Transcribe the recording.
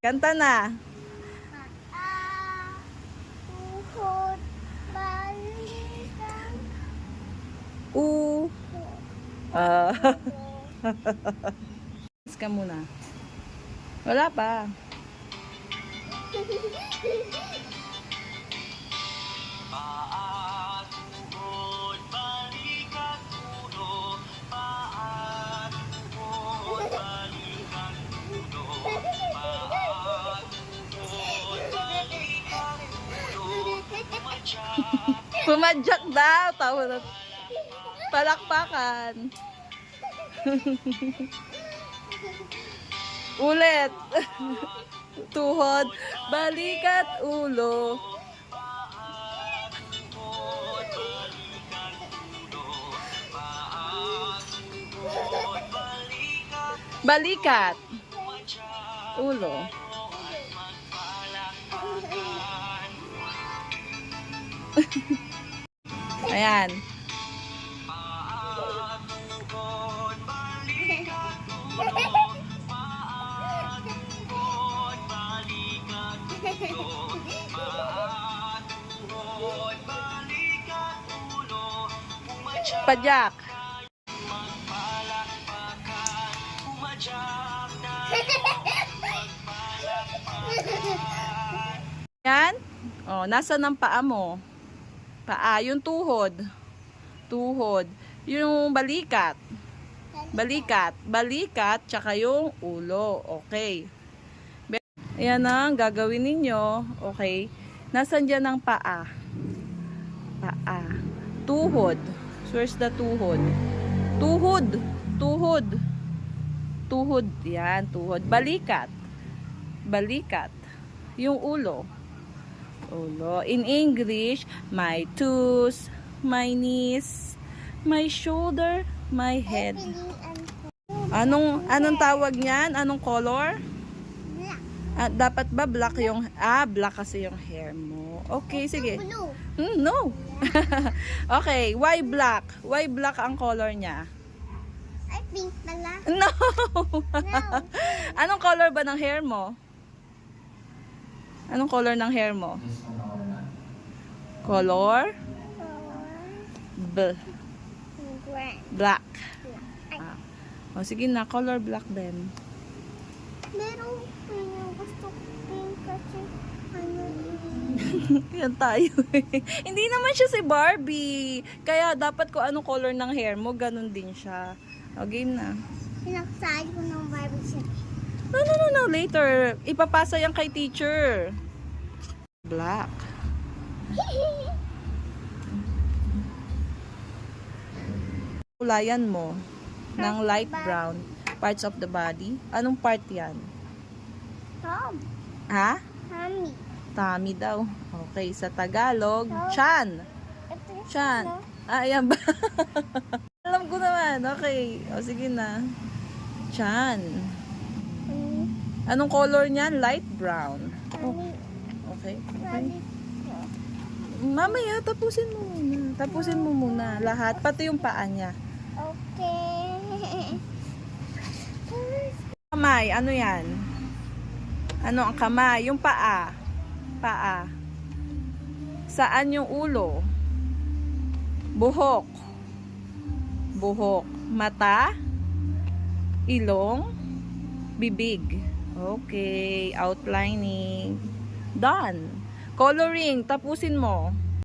Kanta na. Tuhod, balikan. U. Ah. Ka muna. Wala pa. Paa, tuhod, balikat, ulo. Paa, tuhod, balikat, ulo. Paa, tuhod, balikat, ulo. Pumadyak. Pumadyak daw. Tawa na. Palakpakan. Ulit. Tuhod, balikat, ulo. Balikat. Ulo. Ayan. Padyak. Yan. Oh, nasa ng paa mo? Paa, yung tuhod. Tuhod. Yung balikat. Balikat. Balikat, tsaka yung ulo. Okay. Ayan ang gagawin ninyo. Okay. Nasaan dyan ang paa? Paa. Tuhod. Where's the tuhod? Tuhod. Tuhod. Tuhod. Yan, tuhod. Balikat. Balikat. Yung ulo. Ulo. In English, my toes, my knees, my shoulder, my head. Anong tawag niyan? Anong color? Dapat ba black yung black kasi yung hair mo. Okay, sige. No. Okay, why black? Why black ang color niya? I think pala. No. Anong color ba ng hair mo? Anong color ng hair mo? Color? Black. O sige na, color black din. Meron yung gusto ko pink kasi ano Yan tayo. Hindi naman siya si Barbie. Kaya dapat ko anong color ng hair mo, ganun din siya. O game na. Pinakasali ko ng Barbie siya. No. Later. Ipapasa yan kay teacher. Black. Kulayan mo ng light brown parts of the body. Anong part yan? Tom. Ha? Mommy. Tummy daw. Okay, sa Tagalog, chan. Ito yung Chan. Ayan ba? Alam ko naman. Okay. O sige na. Chan. Anong color niyan? Light brown. Oh, okay. Mamaya, tapusin mo muna. Tapusin mo muna. Lahat. Pati yung paa niya. Okay. Kamay. Ano yan? Ano ang kamay? Yung paa. Paa. Saan yung ulo? Buhok. Buhok. Mata. Ilong. Bibig. Okay. Outlining. Done. Coloring. Tapusin mo.